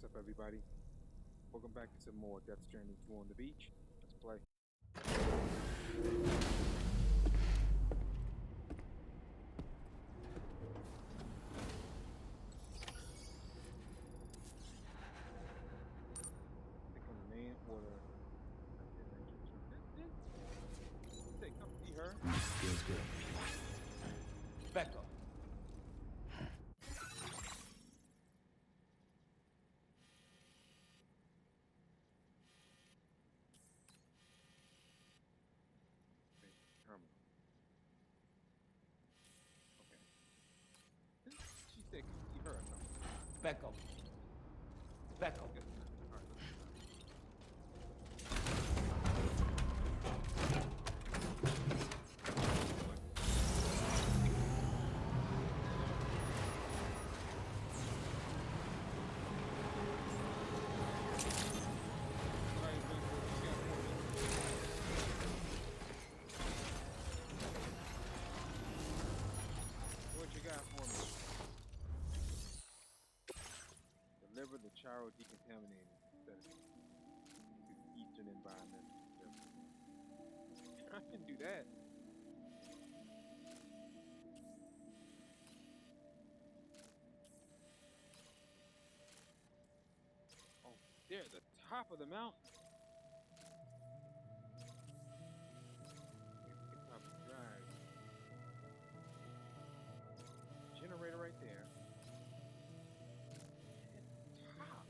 What's up, everybody? Welcome back to some more Death Stranding 2 on the beach. Let's play. Click on the main order. Hey, come see her. Feels good. Back up. Terminal. Okay. She said, come see her or something. Back up. Back up. Yes. All right. What you got for me? Deliver the charo decontaminated to eastern environment. I can do that. Oh, they're at the top of the mountain. You can probably drive. Generator right there. At the top.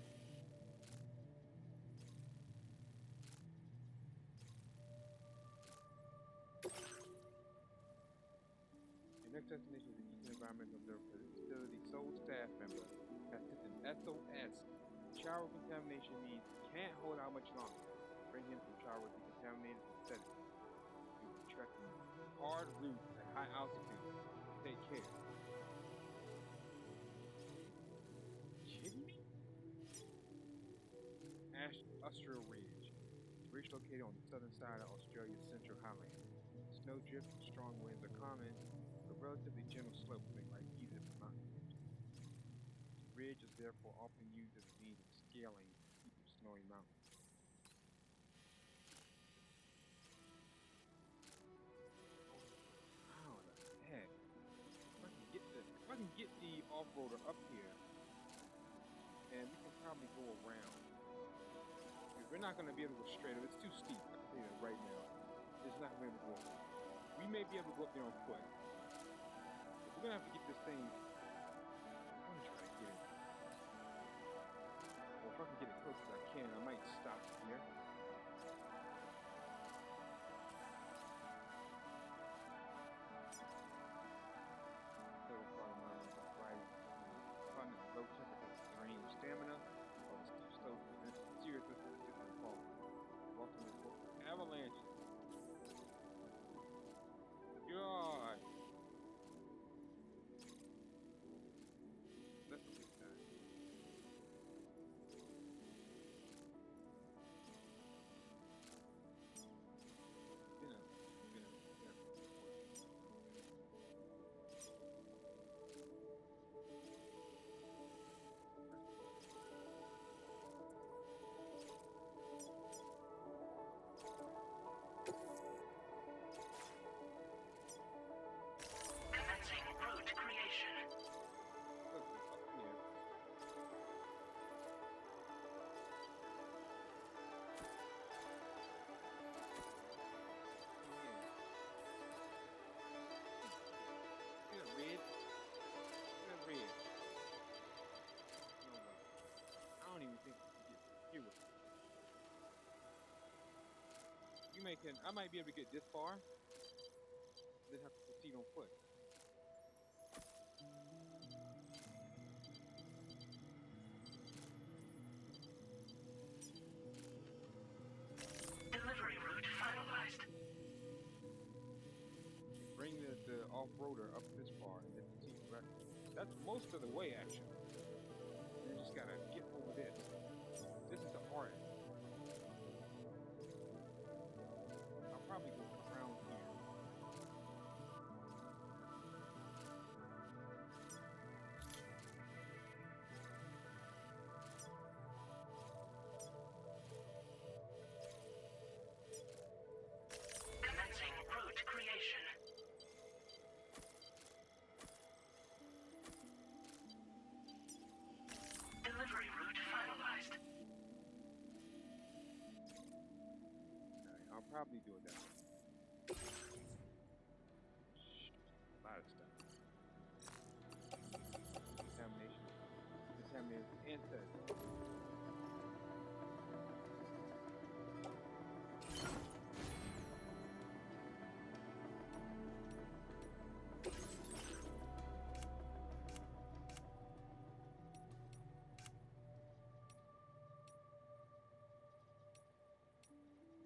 Your next destination is the Eastern Environmental Observatory Facility. Sole staff member has sent an SOS. Shower contamination needs can't hold out much longer. Bring him from shower decontaminated setting. You'll be trekking hard routes at high altitude. Take care. Kidding me? Austral Ridge. Ridge located on the southern side of Australia's Central Highlands. Snowdrift and strong winds are common, but relatively gentle slopes make life easier for mountain ridges. The ridge is therefore often used as a means of scaling steep snowy mountains. Wow, the heck. If I can get the off-roader up here, and we can probably go around. Because we're not going to be able to go straight up. It's too steep. I can tell you that right now. It's not going to be able to go up. We may be able to go up there on foot. But we're going to have to get this thing. I'm going to try to get it. Or if I can get it close as I can, I might stop here. Low temperature, drain stamina, or the steep slope presents serious risk of different fall. Walking report avalanche. God. Let's get that. I don't even think we can get here with it. I might be able to get this far, then have to proceed on foot. Delivery route finalized. Bring the off-roader up this far and then proceed. That's most of the way, actually. You just gotta get over this. This is the hardest. I'll probably go around here. I'll probably do it that way. A lot of stuff. Contamination. Contaminated ancestors.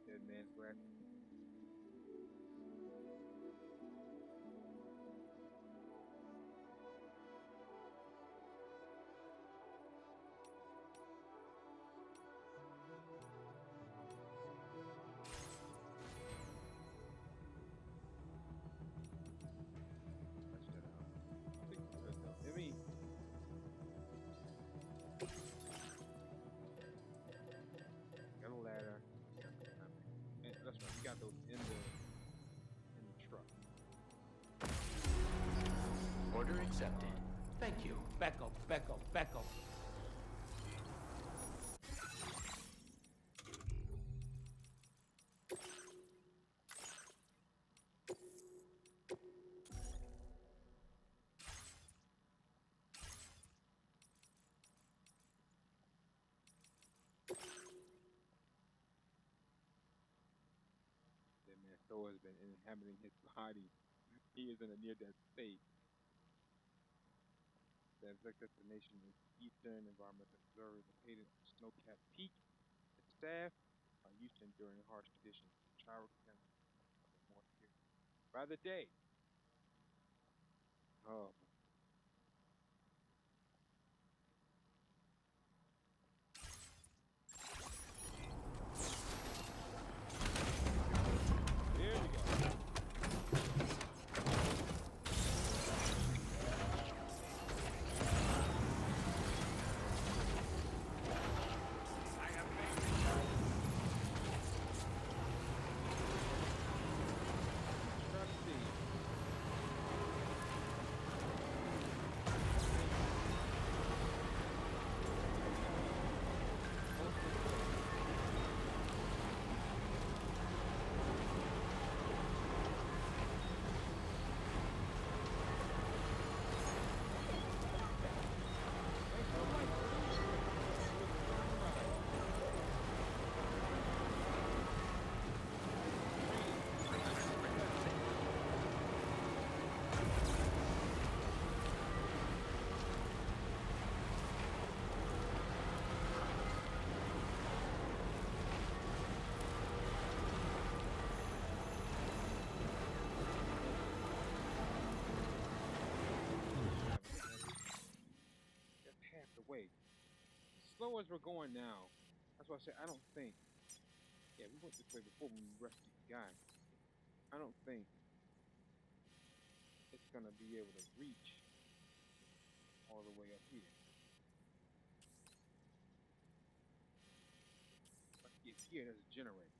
Dead man's wax. Touch that out. I think it's good though. I mean, got a ladder. And that's right. We got those in the truck. Order accepted. Thank you. Back up, back up, back up. That man Thor has been inhabiting his body. He is in a near-death state. The exact destination is Eastern Environmental Observer located on Snowcap Peak. The staff are used to enduring harsh conditions. Shower contaminants are more serious. By the day. Oh, there we go. Trusty. That's half the way. Slow as we're going now. That's why I said I don't think. Yeah, we went this way before when we rescued the guy. I don't think it's gonna be able to reach all the way up here. Let's get here. There's a generator.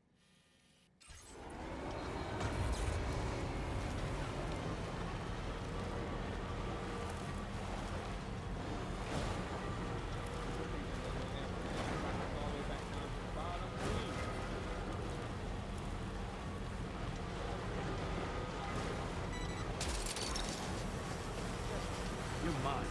All the way back down to the bottom. You're mine.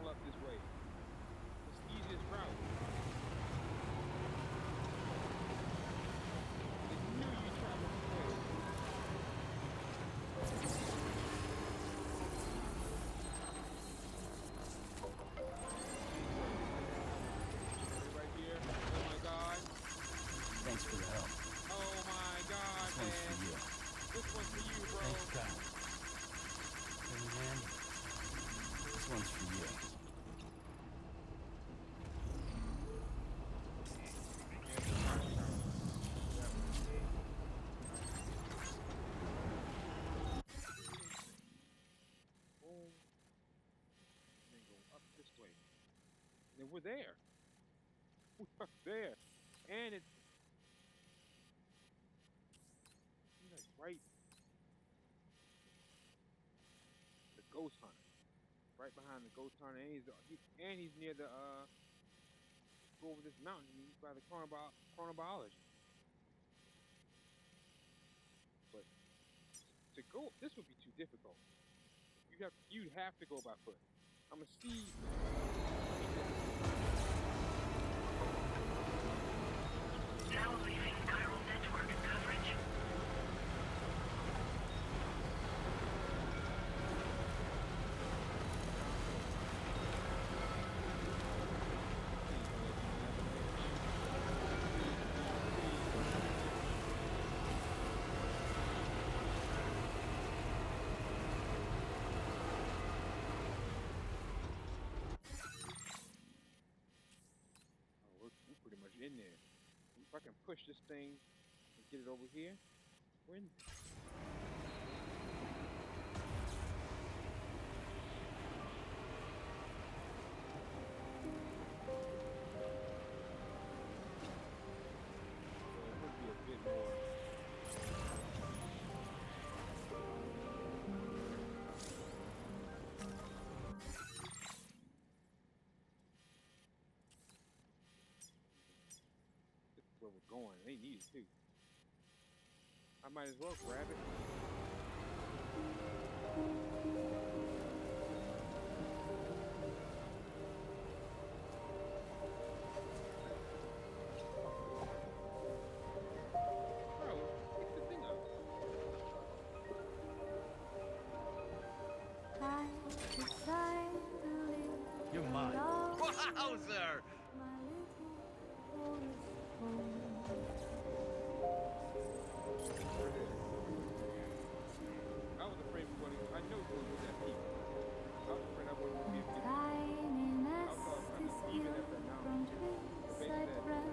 travel up this way. It's the easiest route. They knew you travel this way. Right here. Oh my God. Thanks for the help. Oh my God, This one's for man. you. This one's for you, bro. Thanks, God. Hey, man. This one's for you. Boom. And then go up this way. And we're there. We're there. And it's like right the ghost hunter. Right behind the ghost hunter. And he's near the go over this mountain. He's by the chronobiology. But to go this would be too difficult. You'd have to go by foot. I'ma see. Now leaving chiral network coverage. Oh, we're pretty much in there. If I can push this thing and get it over here, we're in. So it would be a bit more. This is where we're going. They need it too. I might as well grab it. Bro, pick the thing up. I decide to live You're mine. alone, Wowzer! my little forest home. I was afraid we were going to. I know we were going to lose that peak. I was afraid I wasn't going to be able to get it. Tiny nest I is thought even built at the from mountain, trees the base that that run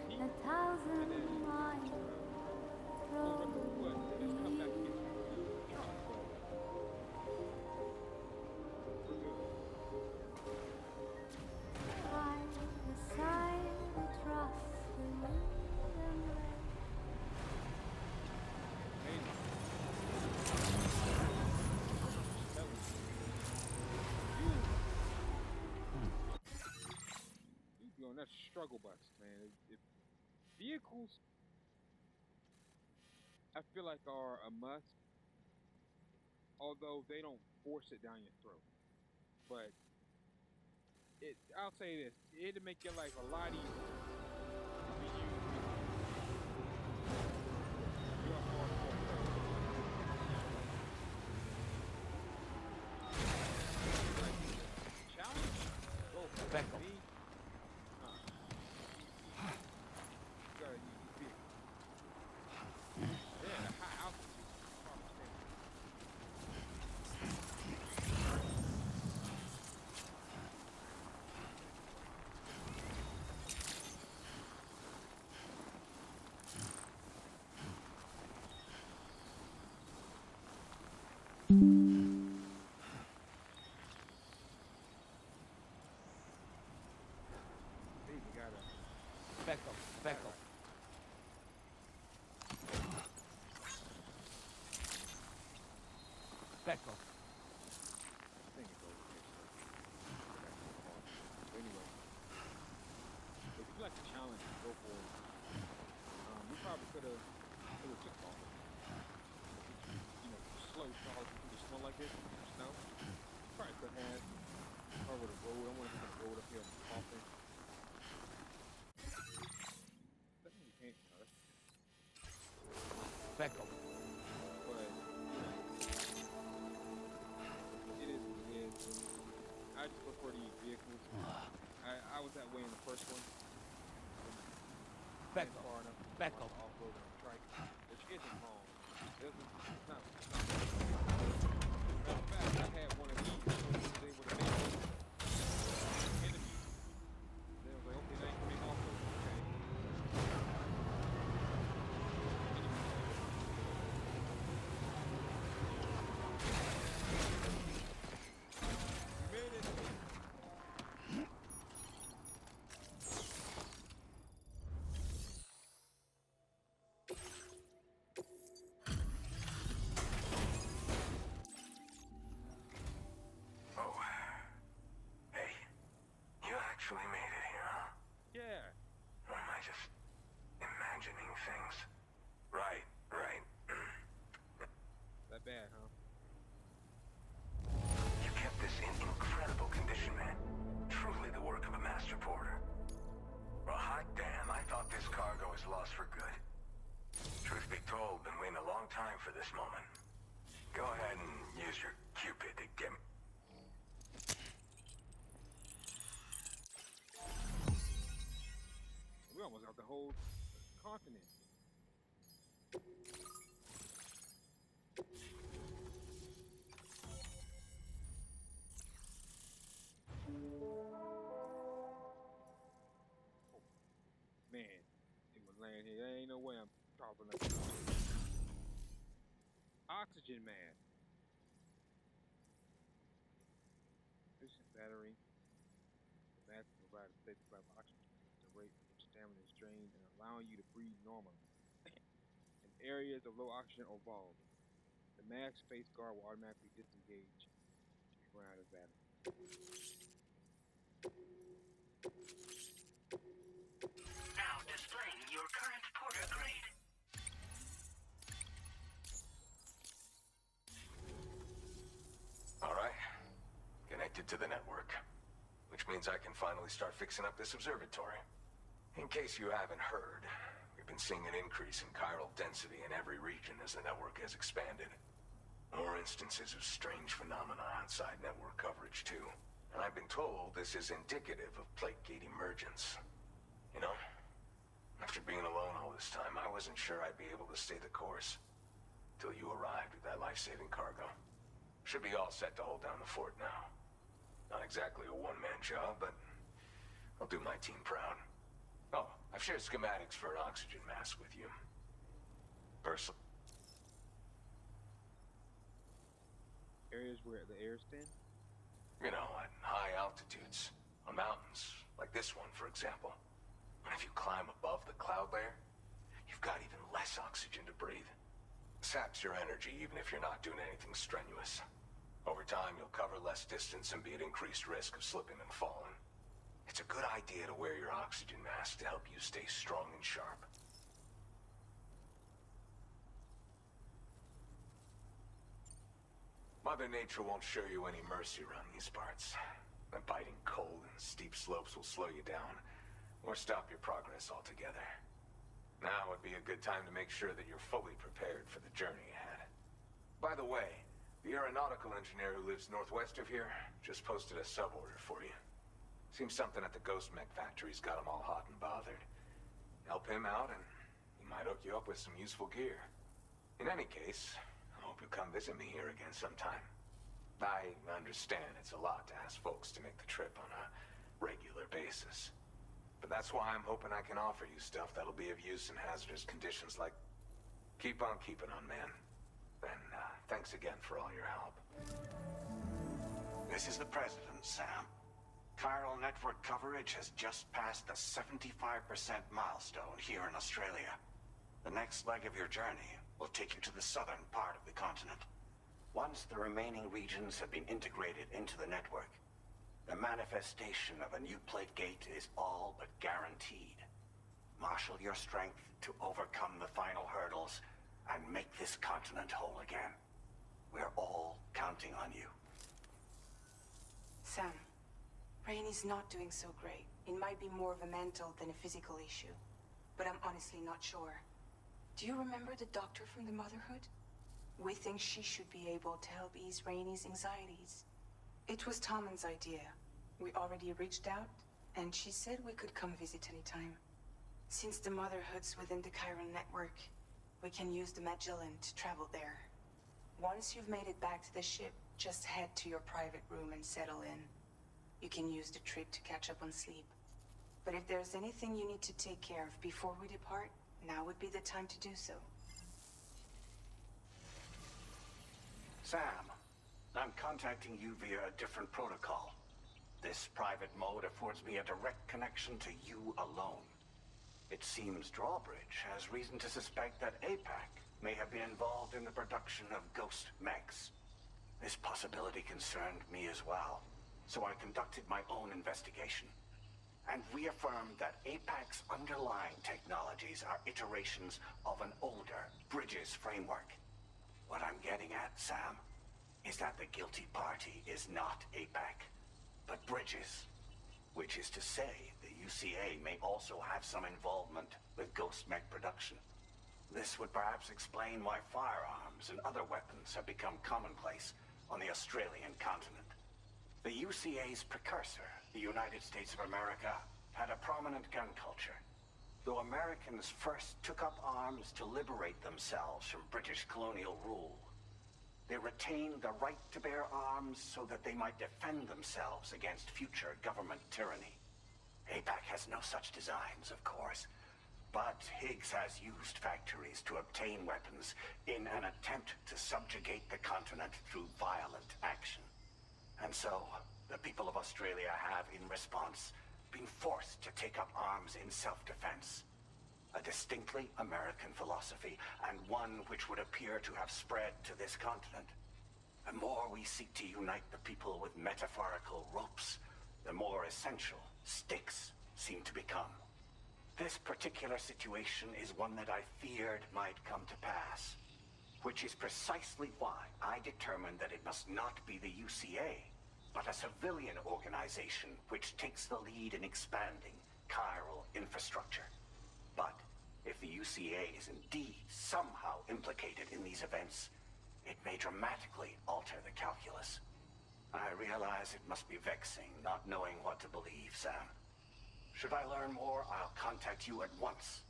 peak, a thousand and then miles go up from the wood and just come back and get me. you the truck. But we're good. I decide to trust the wind and rain. Amazing. That was you be on that struggle bus, man. If vehicles, I feel like are a must, although they don't force it down your throat. But I'll say this, it'd make your life a lot easier if you use your hardcore player. Like, challenge? Go for it. Beckham. Me? You gotta use these vehicles. They're at a high altitude. Proper standard. Hey, you gotta. Beckham. Beckham. Beckham. I think it goes here. So anyway, if you like the challenge, go for it. We probably could have took off. Slow crawling through the snow like this, snow. Probably could have. Probably would have rolled vehicles. I was that way in the first one. Back Went up. far enough Back to up. off-road on a trike, which isn't wrong. It's not. Matter of fact, I had one of these. I was able to make enemies. Then I was like, okay, now you can make off-road. Okay. You made it. Oh. Hey. You actually made it here, huh? Yeah. Or am I just imagining things? Right. That bad, huh? You kept this in incredible condition, man. Truly the work of a master porter. Well, hot damn, I thought this cargo was lost for good. Truth be told, been waiting a long time for this moment. Go ahead and use your Cupid to get me. We almost got the whole continent. Man, it would land here. There ain't no way I'm dropping like this. Oxygen mask. Efficient battery. The mask will provide a safe supply of oxygen at the rate at which stamina is drained and allowing you to breathe normally. In areas of low oxygen or volume, the mask face guard will automatically disengage if you run out of battery. Now displaying your current porter grade. All right. Connected to the network. Which means I can finally start fixing up this observatory. In case you haven't heard, we've been seeing an increase in chiral density in every region as the network has expanded. More instances of strange phenomena outside network coverage, too. And I've been told this is indicative of plate gate emergence. You know, after being alone all this time, I wasn't sure I'd be able to stay the course. Till you arrived with that life-saving cargo. Should be all set to hold down the fort now. Not exactly a one-man job, but I'll do my team proud. Oh, I've shared schematics for an oxygen mask with you. Areas where the air's thin? You know, at high altitudes. On mountains, like this one, for example. And if you climb above the cloud layer, you've got even less oxygen to breathe. Saps your energy even if you're not doing anything strenuous. Over time, you'll cover less distance and be at increased risk of slipping and falling. It's a good idea to wear your oxygen mask to help you stay strong and sharp. Mother Nature won't show you any mercy around these parts. The biting cold and steep slopes will slow you down, or stop your progress altogether. Now would be a good time to make sure that you're fully prepared for the journey ahead. By the way, the aeronautical engineer who lives northwest of here just posted a sub-order for you. Seems something at the Ghost Mech factory's got him all hot and bothered. Help him out and he might hook you up with some useful gear. In any case, I hope you'll come visit me here again sometime. I understand it's a lot to ask folks to make the trip on a regular basis. But that's why I'm hoping I can offer you stuff that'll be of use in hazardous conditions like... Keep on keeping on, man. And thanks again for all your help. This is the President, Sam. Chiral network coverage has just passed the 75% milestone here in Australia. The next leg of your journey will take you to the southern part of the continent. Once the remaining regions have been integrated into the network, the manifestation of a new plate gate is all but guaranteed. Marshal your strength to overcome the final hurdles and make this continent whole again. We're all counting on you. Sam, Rainey's not doing so great. It might be more of a mental than a physical issue, but I'm honestly not sure. Do you remember the doctor from the Motherhood? We think she should be able to help ease Rainey's anxieties. It was Tommen's idea. We already reached out, and she said we could come visit anytime. Since the Motherhood's within the Chiron network, we can use the Magellan to travel there. Once you've made it back to the ship, just head to your private room and settle in. You can use the trip to catch up on sleep. But if there's anything you need to take care of before we depart, now would be the time to do so. Sam, I'm contacting you via a different protocol. This private mode affords me a direct connection to you alone. It seems Drawbridge has reason to suspect that APAC may have been involved in the production of ghost mechs. This possibility concerned me as well, so I conducted my own investigation and reaffirmed that APAC's underlying technologies are iterations of an older Bridges framework. What I'm getting at, Sam, is that the guilty party is not APAC, but Bridges. Which is to say, the UCA may also have some involvement with ghost mech production. This would perhaps explain why firearms and other weapons have become commonplace on the Australian continent. The UCA's precursor, the United States of America, had a prominent gun culture. Though Americans first took up arms to liberate themselves from British colonial rule, they retained the right to bear arms so that they might defend themselves against future government tyranny. APAC has no such designs, of course, but Higgs has used factories to obtain weapons in an attempt to subjugate the continent through violent action. And so, the people of Australia have, in response, been forced to take up arms in self-defense. A distinctly American philosophy, and one which would appear to have spread to this continent. The more we seek to unite the people with metaphorical ropes, the more essential sticks seem to become. This particular situation is one that I feared might come to pass, which is precisely why I determined that it must not be the UCA, but a civilian organization which takes the lead in expanding chiral infrastructure. But if the UCA is indeed somehow implicated in these events, it may dramatically alter the calculus. I realize it must be vexing not knowing what to believe, Sam. Should I learn more, I'll contact you at once.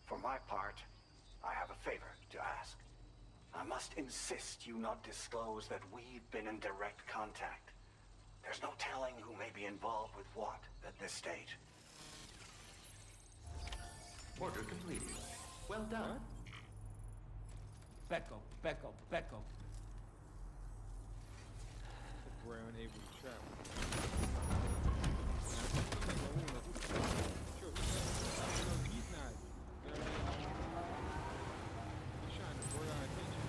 For my part, I have a favor to ask. I must insist you not disclose that we've been in direct contact. There's no telling who may be involved with what at this stage. Order completed. Well done. Back up, back up, back up. If we're unable to travel. Sure, he's not. You know what I mean? He's trying to bring our attention.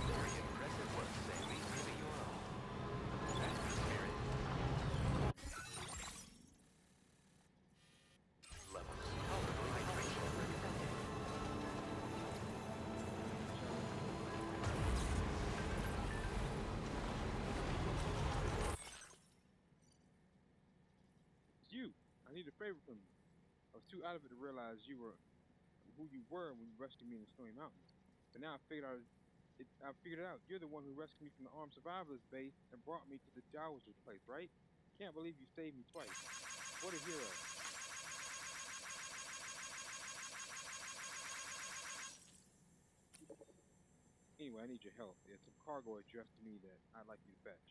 Very impressive work, Sammy. Give it your all. That's the spirit. Levels of hydration recommended. It's you. I need a favor from you. I was too out of it to realize you were who you were when you rescued me in the Snowy Mountains. But now I figured it out. You're the one who rescued me from the armed survivors base and brought me to the Dowager's place, right? Can't believe you saved me twice. What a hero. Anyway, I need your help. There's some cargo addressed to me that I'd like you to fetch.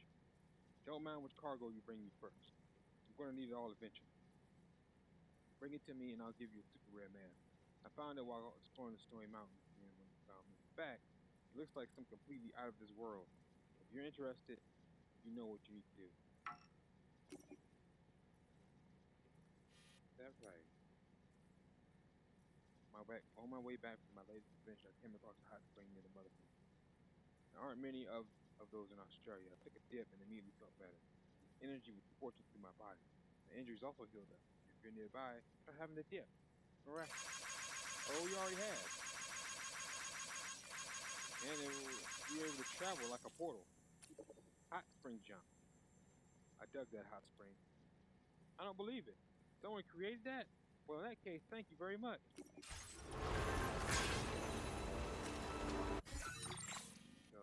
Don't mind which cargo you bring me first. I'm going to need it all eventually. Bring it to me and I'll give you a super rare mask. I found it while exploring the Snowy Mountains, and when you found me back, it looks like some completely out of this world. If you're interested, you know what you need to do. That's right. On my way back from my latest adventure, I came across a hot spring near the Motherhood. There aren't many of those in Australia. I took a dip and immediately felt better. Energy was coursing through my body. The injuries also healed up. If you're nearby, try having a dip. Alright. Oh, you already have. And you were able to travel like a portal. Hot spring jump. I dug that hot spring. I don't believe it. Someone created that? Well, in that case, thank you very much. So,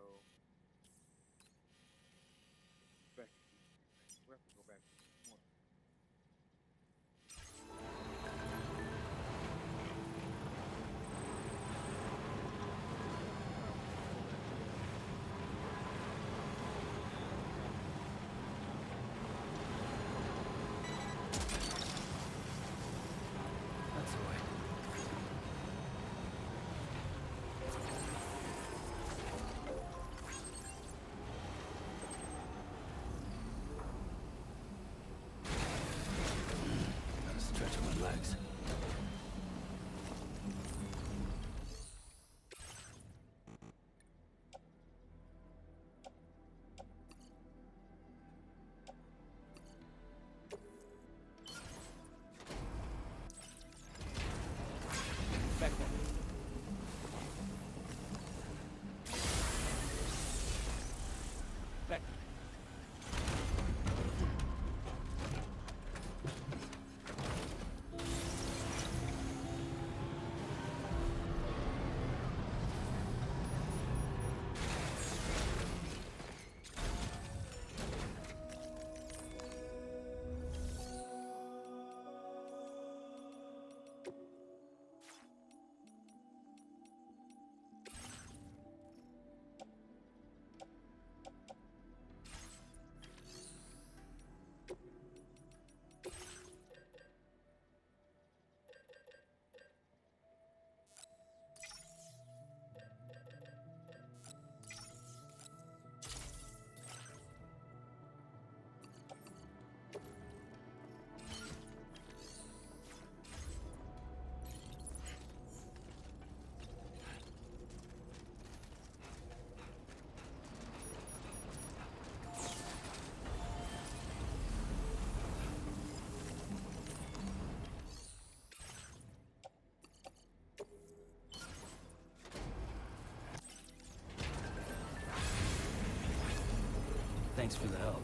Thanks for the help.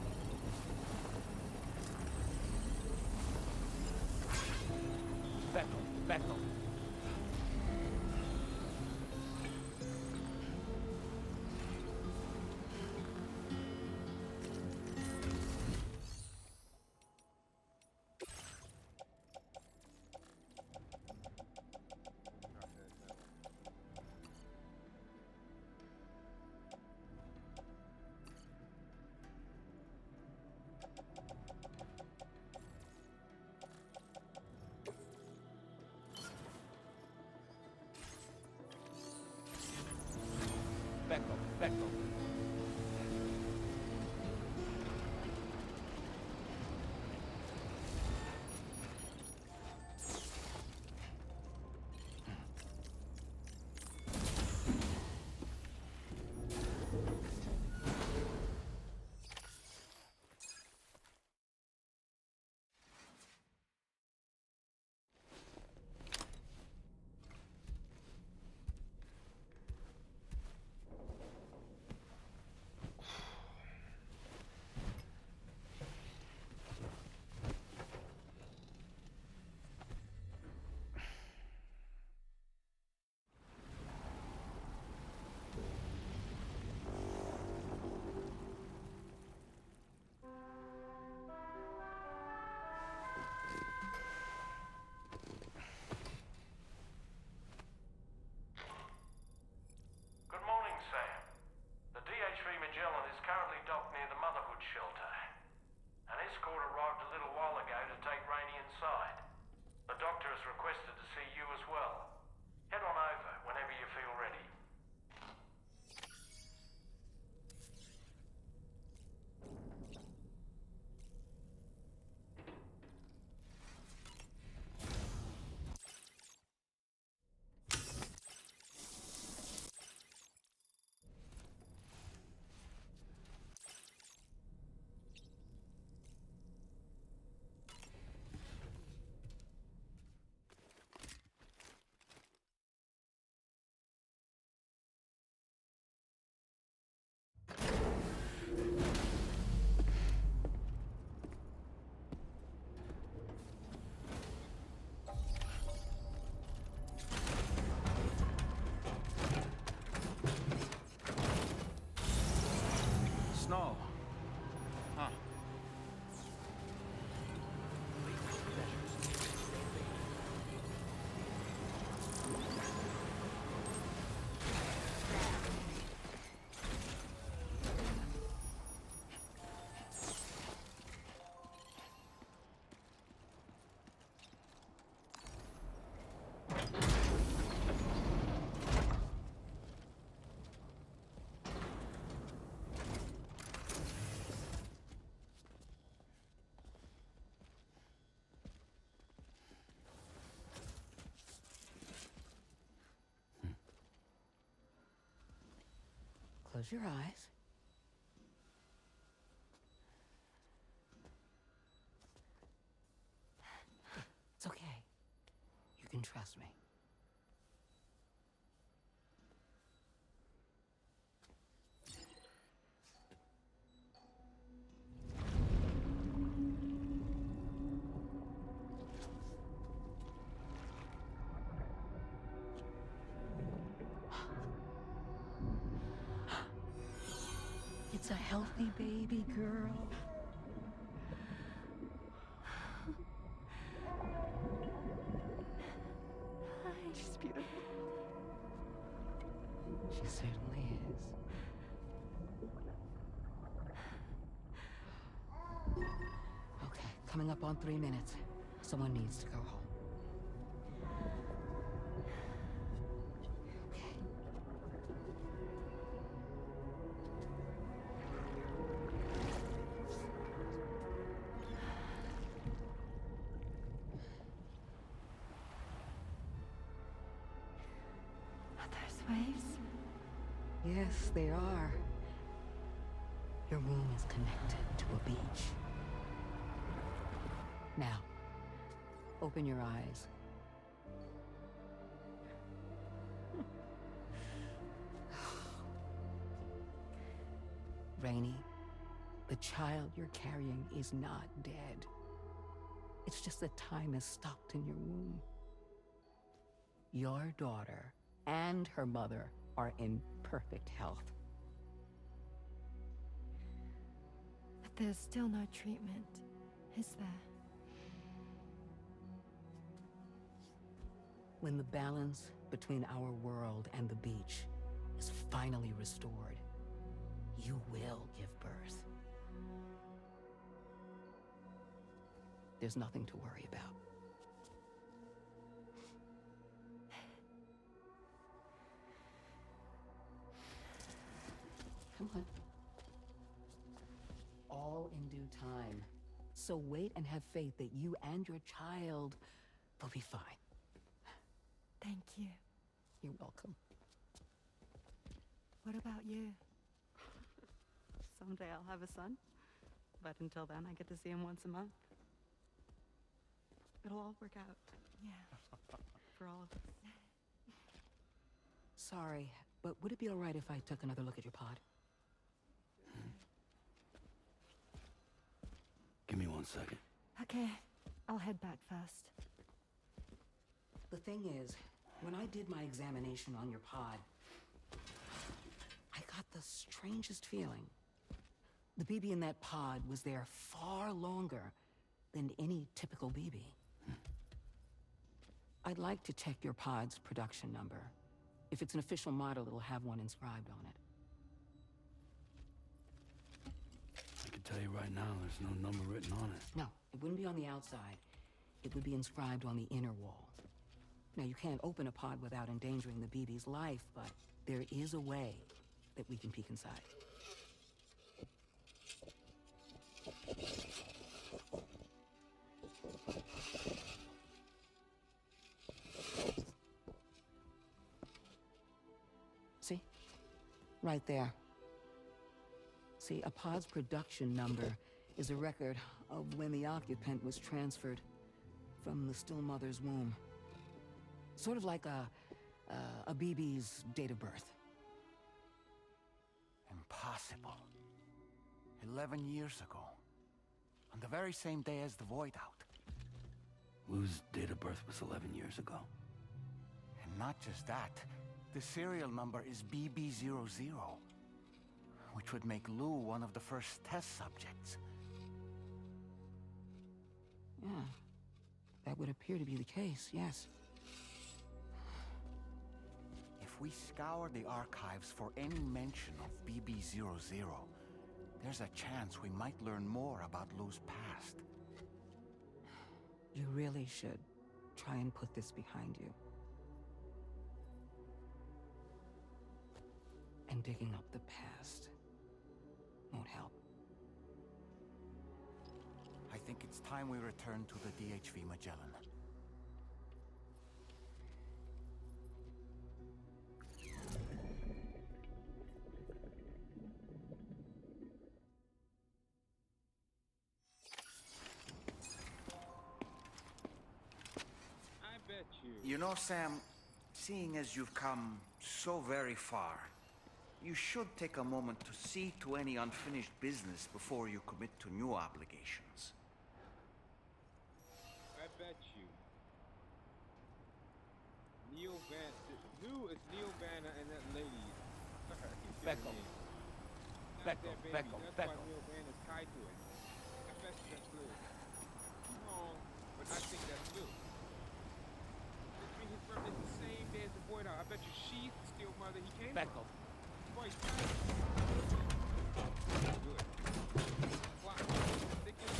Back home. Back home. Good morning, Sam. The DH3 Magellan is currently docked near the Motherhood shelter. An escort arrived a little while ago to take Rainey inside. The doctor has requested to see you as well. Head on over whenever you feel ready. Snow. Huh. Close your eyes. It's okay. You can trust me. It's a healthy baby girl. She's beautiful. She certainly is. Okay, coming up on 3 minutes. Someone needs to go home. Yes, they are. Your womb is connected to a beach. Now, open your eyes. Rainey, The child you're carrying is not dead. It's just that time is stopped in your womb. Your daughter and her mother are in perfect health. But there's still no treatment, is there? When the balance between our world and the beach is finally restored, you will give birth. There's nothing to worry about. Come on. All in due time. So wait and have faith that you and your child will be fine. Thank you. You're welcome. What about you? Someday I'll have a son, but until then I get to see him once a month. It'll all work out. Yeah. For all of us. Sorry, but would it be all right if I took another look at your pod? Give me 1 second. Okay, I'll head back first. The thing is, when I did my examination on your pod, I got the strangest feeling. The BB in that pod was there far longer than any typical BB. I'd like to check your pod's production number. If it's an official model, it'll have one inscribed on it. I can tell you right now, there's no number written on it. No, it wouldn't be on the outside. It would be inscribed on the inner wall. Now, you can't open a pod without endangering the BB's life, but there is a way that we can peek inside. See? Right there. See, a pod's production number is a record of when the occupant was transferred from the still mother's womb. Sort of like a BB's date of birth. Impossible. 11 years ago. On the very same day as the void out. Lou's date of birth was 11 years ago. And not just that, the serial number is BB00, which would make Lou one of the first test subjects. Yeah, that would appear to be the case, yes. If we scour the archives for any mention of BB00, there's a chance we might learn more about Lou's past. You really should try and put this behind you. And digging up the past won't help. I think it's time we return to the DHV Magellan. I bet you. You know, Sam, seeing as you've come so very far, you should take a moment to see to any unfinished business before you commit to new obligations. I bet you. Neil Van... Lou is Neil Vanna and that lady. Beckham. Beckham, Beckham, That's Beckham. why Neil Vanna is tied to it. I bet you that's Lou. I'm wrong, but I think that's Lou. It's the same day as the void out. I bet you she's the still mother he came Beckham. from. Right. Good. Wow. They can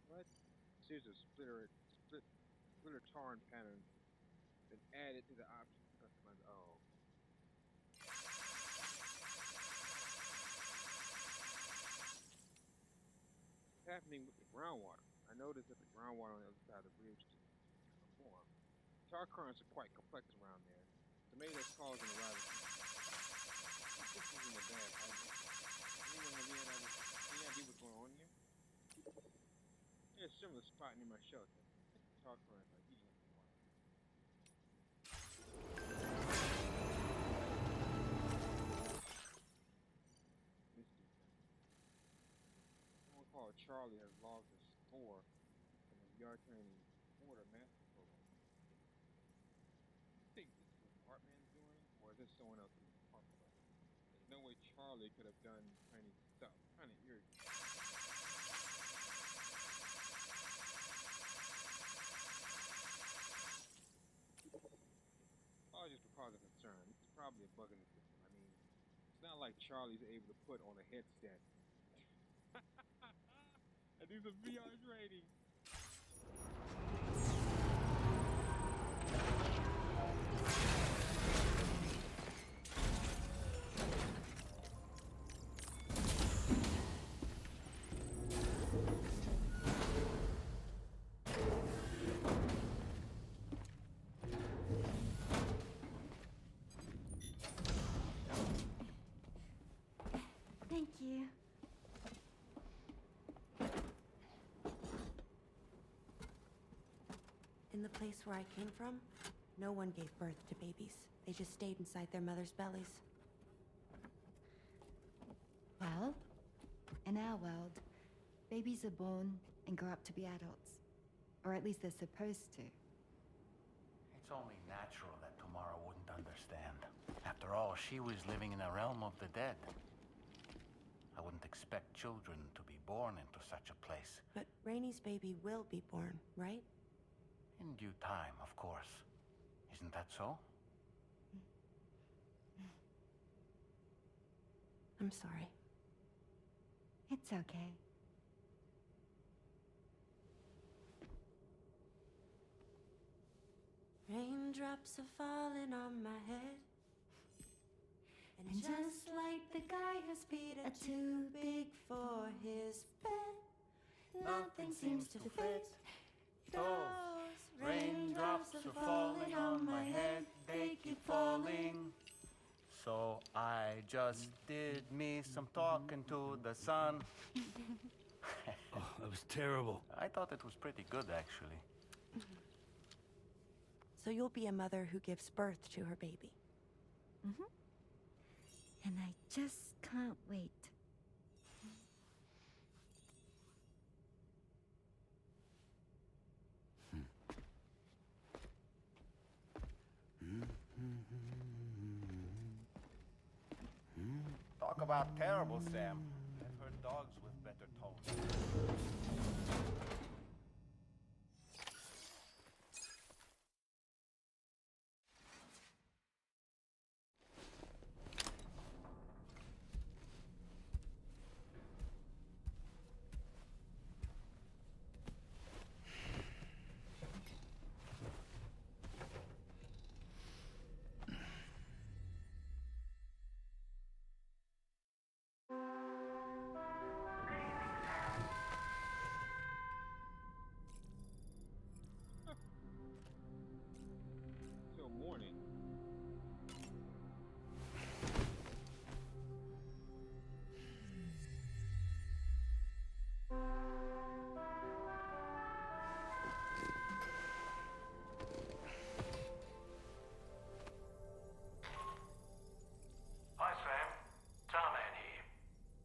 what? Here's a splitter tarn pattern and add it to the option. Oh. What's happening with the groundwater? I noticed that the groundwater on the other side of the bridge didn't form. Tar currents are quite complex around there, so maybe that's causing a rise of this isn't a bad idea. similar spot near my shelter. I can talk to her and like, eating up a while. This dude. Someone called Charlie has logged a score from the VR training order master program. I think this is what Bartman's doing, or is this someone else who's part of it? There's no way Charlie could have done training stuff. Kind of irritating. Apologies for causing concern. This is probably a bug in the system. I mean, it's not like Charlie's able to put on a headset and do some VR training. Thank you. In the place where I came from, no one gave birth to babies. They just stayed inside their mothers' bellies. Well, in our world, babies are born and grow up to be adults. Or at least they're supposed to. It's only natural that Tamara wouldn't understand. After all, she was living in a realm of the dead. I wouldn't expect children to be born into such a place. But Rainey's baby will be born, right? In due time, of course. Isn't that so? I'm sorry. It's okay. Raindrops are falling on my head. And just like the guy whose feet are too big for his bed, nothing seems to fit. Those raindrops are falling on my head, they keep falling. So I just did me some talking to the sun. Oh, that was terrible. I thought it was pretty good, actually. So you'll be a mother who gives birth to her baby. Mm-hmm. And I just can't wait. Talk about terrible, Sam. I've heard dogs with better tones. Till morning. Hi, Sam. Tarman here.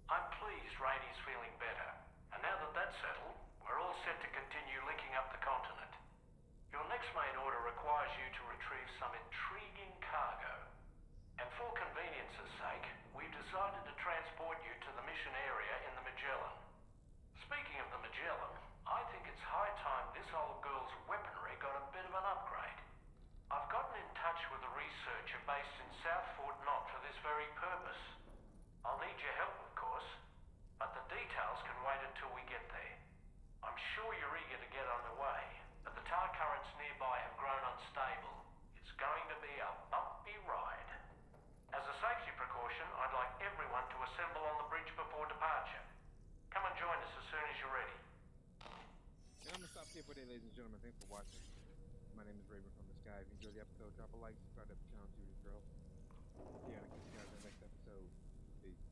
I'm pleased Rainey's feeling better. And now that that's settled, we're all set to continue linking up the continent. Your next main order requires you to retrieve some intriguing cargo. And for convenience's sake, we've decided to transport you to the mission area in the Magellan. Speaking of the Magellan, I think it's high time this old girl's weaponry got a bit of an upgrade. I've gotten in touch with a researcher based in South Fort Knott for this very purpose. I'll need your help, of course, but the details can wait until we get there. I'm sure you're eager to get underway, but the tar currents nearby have grown unstable. It's going to be a bumpy ride. As a safety precaution, I'd like everyone to assemble on the bridge before departure. Come and join us as soon as you're ready. And I'm gonna stop here for today, ladies and gentlemen. Thanks for watching. My name is Raven from the Sky. If you enjoyed the episode, drop a like, subscribe to the channel, see what it's girl. Yeah, I'll catch you guys in the next episode. Peace.